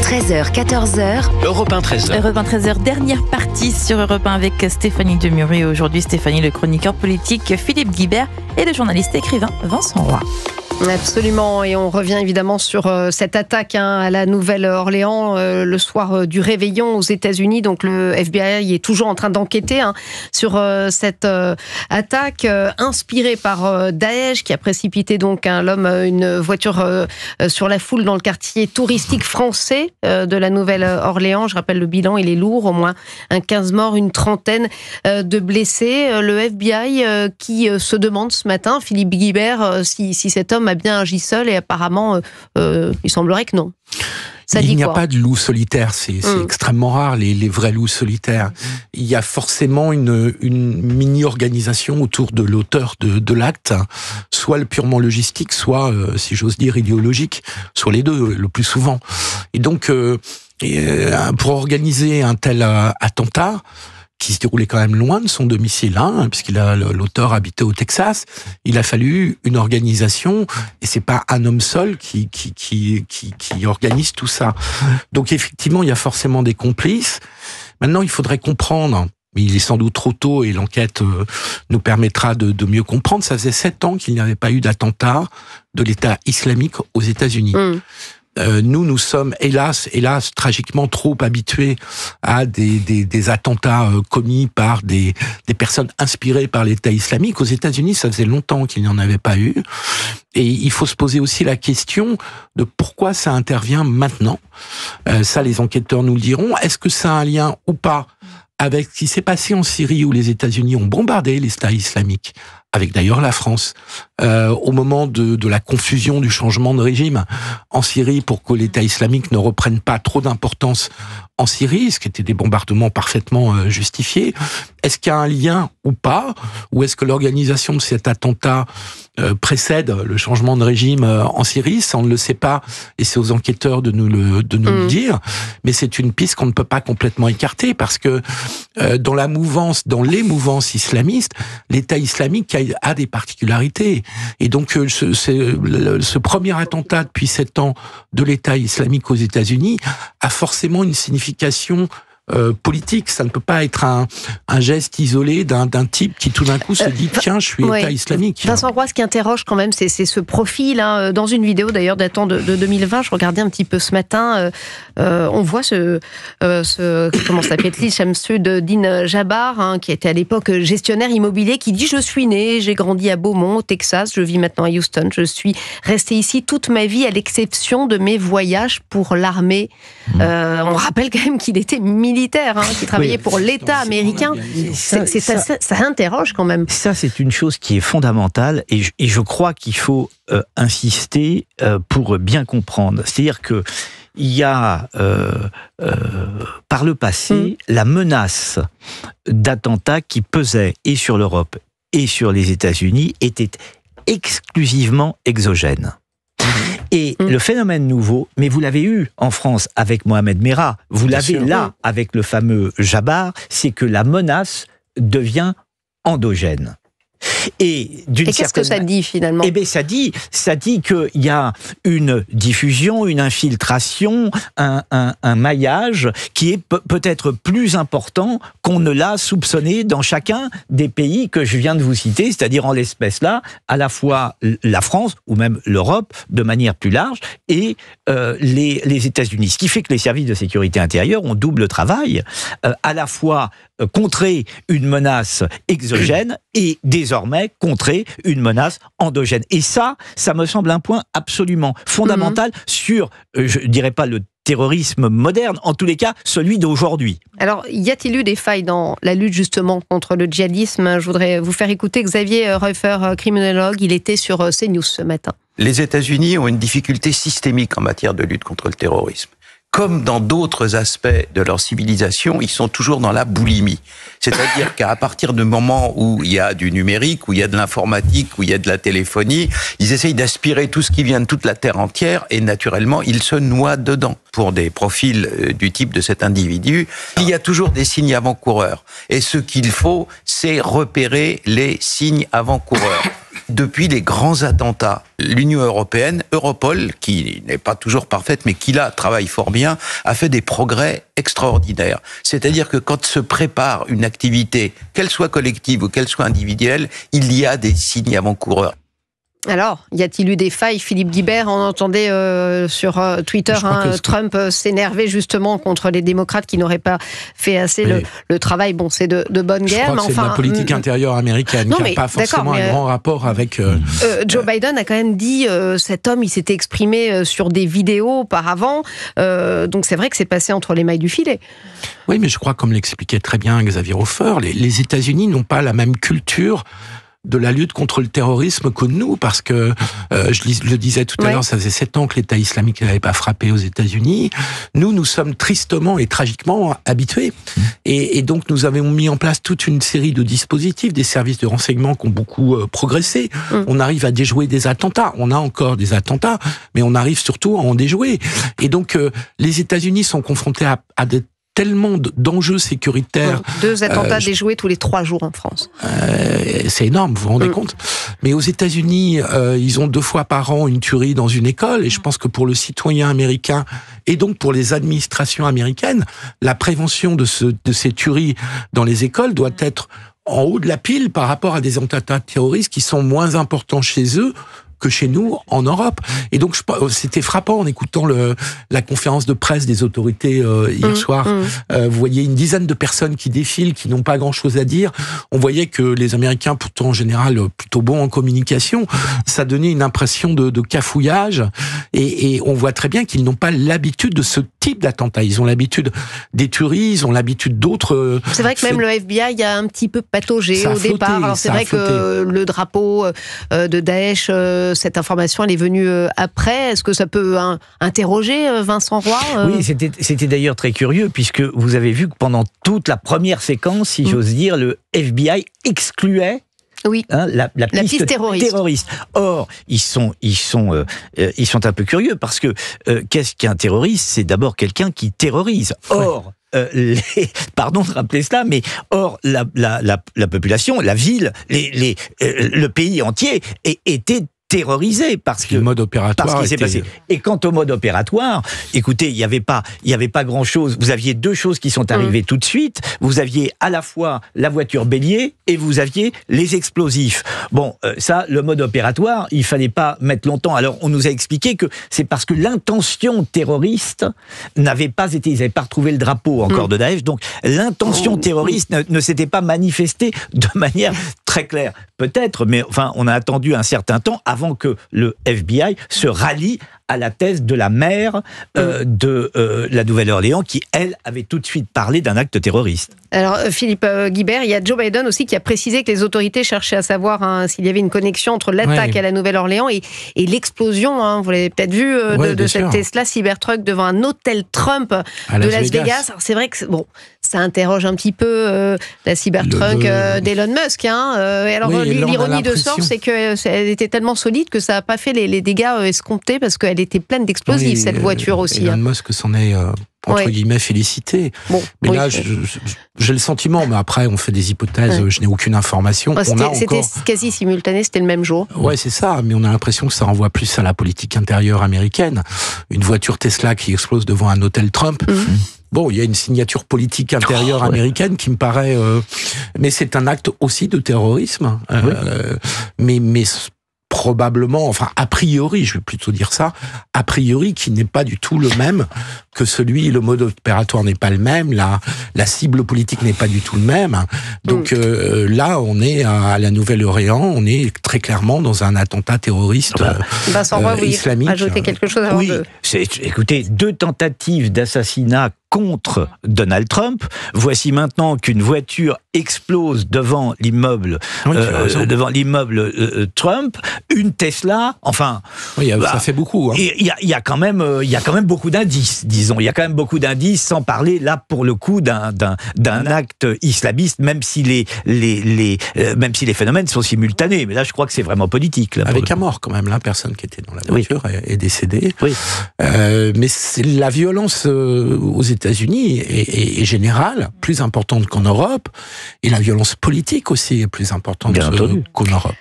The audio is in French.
13h, 14h. Europe 1, 13h. Europe 1, 13h, dernière partie sur Europe 1 avec Stéphanie Demuré. Aujourd'hui, Stéphanie, le chroniqueur politique Philippe Guibert et le journaliste et écrivain Vincent Roy. Absolument, et on revient évidemment sur cette attaque à la Nouvelle-Orléans le soir du réveillon aux États-Unis. Donc le FBI est toujours en train d'enquêter sur cette attaque inspirée par Daesh, qui a précipité donc une voiture sur la foule dans le quartier touristique français de la Nouvelle-Orléans. Je rappelle le bilan, il est lourd, au moins 15 morts, une trentaine de blessés. Le FBI qui se demande ce matin, Philippe Guibert, si cet homme a bien agi seul, et apparemment il semblerait que non. Il n'y a pas de loup solitaire, c'est extrêmement rare les vrais loups solitaires. Il y a forcément une mini-organisation autour de l'auteur de l'acte, soit le purement logistique, soit, si j'ose dire, idéologique, soit les deux, le plus souvent. Et donc, pour organiser un tel attentat, qui se déroulait quand même loin de son domicile, l'auteur habitait au Texas. Il a fallu une organisation, et c'est pas un homme seul qui organise tout ça. Donc effectivement, il y a forcément des complices. Maintenant, il faudrait comprendre, mais il est sans doute trop tôt, et l'enquête nous permettra de mieux comprendre. Ça faisait 7 ans qu'il n'y avait pas eu d'attentat de l'État islamique aux États-Unis. Nous sommes hélas, tragiquement trop habitués à des attentats commis par des personnes inspirées par l'État islamique. Aux États-Unis, ça faisait longtemps qu'il n'y en avait pas eu. Et il faut se poser aussi la question de pourquoi ça intervient maintenant. Ça, les enquêteurs nous le diront. Est-ce que ça a un lien ou pas avec ce qui s'est passé en Syrie, où les États-Unis ont bombardé l'État islamique, avec d'ailleurs la France, au moment de la confusion du changement de régime en Syrie, pour que l'État islamique ne reprenne pas trop d'importance en Syrie, ce qui était des bombardements parfaitement justifiés. Est-ce qu'il y a un lien ou pas? Ou est-ce que l'organisation de cet attentat précède le changement de régime en Syrie? Ça, on ne le sait pas, et c'est aux enquêteurs de nous le dire. Mais c'est une piste qu'on ne peut pas complètement écarter, parce que dans les mouvances islamistes, l'État islamique a des particularités. Et donc, ce premier attentat depuis 7 ans de l'État islamique aux États-Unis a forcément une signification politique. Ça ne peut pas être un geste isolé d'un type qui tout d'un coup se dit tiens, je suis État islamique. Vincent Roy, ce qui interroge quand même, c'est ce profil. Dans une vidéo d'ailleurs datant de 2020, je regardais un petit peu ce matin, on voit comment s'appelle, Shamsuddin Jabbar, qui était à l'époque gestionnaire immobilier, qui dit: je suis né, j'ai grandi à Beaumont, au Texas, je vis maintenant à Houston, je suis resté ici toute ma vie à l'exception de mes voyages pour l'armée. On rappelle quand même qu'il était militaire, qui travaillait pour l'État américain. Ça interroge quand même. Ça, c'est une chose qui est fondamentale, et je crois qu'il faut insister pour bien comprendre. C'est-à-dire que il y a, par le passé, la menace d'attentats qui pesait et sur l'Europe et sur les États-Unis était exclusivement exogène. Et le phénomène nouveau, mais vous l'avez eu en France avec Mohamed Merah, vous l'avez là avec le fameux Jabbar, c'est que la menace devient endogène. Et qu'est-ce que ça dit finalement? Ça dit qu'il y a une diffusion, une infiltration, un maillage qui est peut-être plus important qu'on ne l'a soupçonné dans chacun des pays que je viens de vous citer, c'est-à-dire en l'espèce là, à la fois la France ou même l'Europe de manière plus large et les États-Unis. Ce qui fait que les services de sécurité intérieure ont double travail, à la fois contrer une menace exogène et désormais contrer une menace endogène. Et ça me semble un point absolument fondamental sur, je ne dirais pas le terrorisme moderne, en tous les cas celui d'aujourd'hui. Alors, y a-t-il eu des failles dans la lutte justement contre le djihadisme? Je voudrais vous faire écouter Xavier Reuffer, criminologue. Il était sur CNews ce matin. Les États-Unis ont une difficulté systémique en matière de lutte contre le terrorisme. Comme dans d'autres aspects de leur civilisation, ils sont toujours dans la boulimie. C'est-à-dire qu'à partir du moment où il y a du numérique, où il y a de l'informatique, où il y a de la téléphonie, ils essayent d'aspirer tout ce qui vient de toute la terre entière et naturellement, ils se noient dedans. Pour des profils du type de cet individu, il y a toujours des signes avant-coureurs. Et ce qu'il faut, c'est repérer les signes avant-coureurs. depuis les grands attentats. L'Union européenne, Europol, qui n'est pas toujours parfaite, mais qui là travaille fort bien, a fait des progrès extraordinaires. C'est-à-dire que quand se prépare une activité, qu'elle soit collective ou qu'elle soit individuelle, il y a des signes avant-coureurs. Alors, y a-t-il eu des failles? Philippe Guibert, on entendait sur Twitter Trump s'énerver justement contre les démocrates qui n'auraient pas fait assez le travail. Bon, c'est de bonne guerre, mais enfin... C'est de la politique intérieure américaine qui n'a pas forcément un grand rapport avec... Joe Biden a quand même dit, cet homme, il s'était exprimé sur des vidéos auparavant, donc c'est vrai que c'est passé entre les mailles du filet. Oui, mais je crois, comme l'expliquait très bien Xavier Hofer, les États-Unis n'ont pas la même culture de la lutte contre le terrorisme que nous, parce que, je le disais tout à l'heure, ça faisait 7 ans que l'État islamique n'avait pas frappé aux États-Unis. Nous sommes tristement et tragiquement habitués. Et donc, nous avons mis en place toute une série de dispositifs, des services de renseignement qui ont beaucoup progressé. On arrive à déjouer des attentats. On a encore des attentats, mais on arrive surtout à en déjouer. Et donc, les États-Unis sont confrontés à tellement d'enjeux sécuritaires. 2 attentats déjoués tous les 3 jours en France. C'est énorme, vous vous rendez compte? Mais aux États-Unis, ils ont 2 fois par an une tuerie dans une école, et je pense que pour le citoyen américain, et donc pour les administrations américaines, la prévention de ces tueries dans les écoles doit être en haut de la pile par rapport à des attentats terroristes qui sont moins importants chez eux que chez nous en Europe. Et donc c'était frappant en écoutant la conférence de presse des autorités hier soir. Vous voyez une dizaine de personnes qui défilent, qui n'ont pas grand-chose à dire. On voyait que les Américains, pourtant en général plutôt bons en communication, ça donnait une impression de cafouillage. Et on voit très bien qu'ils n'ont pas l'habitude de ce type d'attentat. Ils ont l'habitude des tueries, ils ont l'habitude d'autres... C'est vrai que même le FBI a un petit peu pataugé au départ. Alors c'est vrai que le drapeau de Daesh... cette information, elle est venue après. Est-ce que ça peut interroger Vincent Roy? Oui, c'était d'ailleurs très curieux, puisque vous avez vu que pendant toute la première séquence, si j'ose dire, le FBI excluait la piste terroriste. Or, ils sont un peu curieux, parce que qu'est-ce qu'un terroriste? C'est d'abord quelqu'un qui terrorise. Or, pardon de rappeler cela, mais la population, la ville, le pays entier était terrorisé parce que le mode opératoire parce qu'il s'est passé. Et quant au mode opératoire, écoutez, il y avait pas grand chose. Vous aviez 2 choses qui sont arrivées tout de suite. Vous aviez à la fois la voiture bélier et vous aviez les explosifs. Bon, ça, le mode opératoire, il fallait pas mettre longtemps. Alors, on nous a expliqué que c'est parce que l'intention terroriste n'avait pas été, ils n'avaient pas retrouvé le drapeau encore de Daesh, donc l'intention terroriste ne s'était pas manifestée de manière très claire. Peut-être, mais enfin, on a attendu un certain temps avant que le FBI se rallie à la thèse de la maire de la Nouvelle-Orléans, qui, elle, avait tout de suite parlé d'un acte terroriste. Alors, Philippe Guibert, il y a Joe Biden aussi qui a précisé que les autorités cherchaient à savoir s'il y avait une connexion entre l'attaque à la Nouvelle-Orléans et l'explosion, vous l'avez peut-être vu, de cette Tesla Cybertruck devant un hôtel Trump de Las Vegas. Alors, c'est vrai que ça interroge un petit peu la Cybertruck d'Elon Musk. Alors, l'ironie de sort, c'est qu'elle était tellement solide que ça n'a pas fait les dégâts escomptés, parce qu'elle était pleine d'explosifs, cette voiture aussi. Elon Musk s'en est, entre guillemets, félicité. Mais là, j'ai le sentiment, mais après, on fait des hypothèses, je n'ai aucune information. C'était quasi simultané, c'était le même jour. Ouais, c'est ça, mais on a l'impression que ça renvoie plus à la politique intérieure américaine. Une voiture Tesla qui explose devant un hôtel Trump. Bon, il y a une signature politique intérieure américaine qui me paraît... mais c'est un acte aussi de terrorisme. Mais probablement, enfin, a priori, je vais plutôt dire ça, a priori, qui n'est pas du tout le même que celui, le mode opératoire n'est pas le même, la cible politique n'est pas du tout le même. Donc là, on est à la Nouvelle-Orléans, on est très clairement dans un attentat terroriste islamique. Ajouter quelque chose avant écoutez, 2 tentatives d'assassinat contre Donald Trump. Voici maintenant qu'une voiture explose devant l'immeuble Trump, une Tesla, enfin... Oui, ça fait beaucoup. Il y a quand même beaucoup d'indices, disons. Il y a quand même beaucoup d'indices, sans parler, là, pour le coup, d'un acte islamiste, même si les phénomènes sont simultanés. Mais là, je crois que c'est vraiment politique. Là, avec un mort, quand même. La personne qui était dans la voiture est décédée. Mais la violence aux États-Unis est générale, plus importante qu'en Europe, et la violence politique aussi est plus importante qu'en Europe.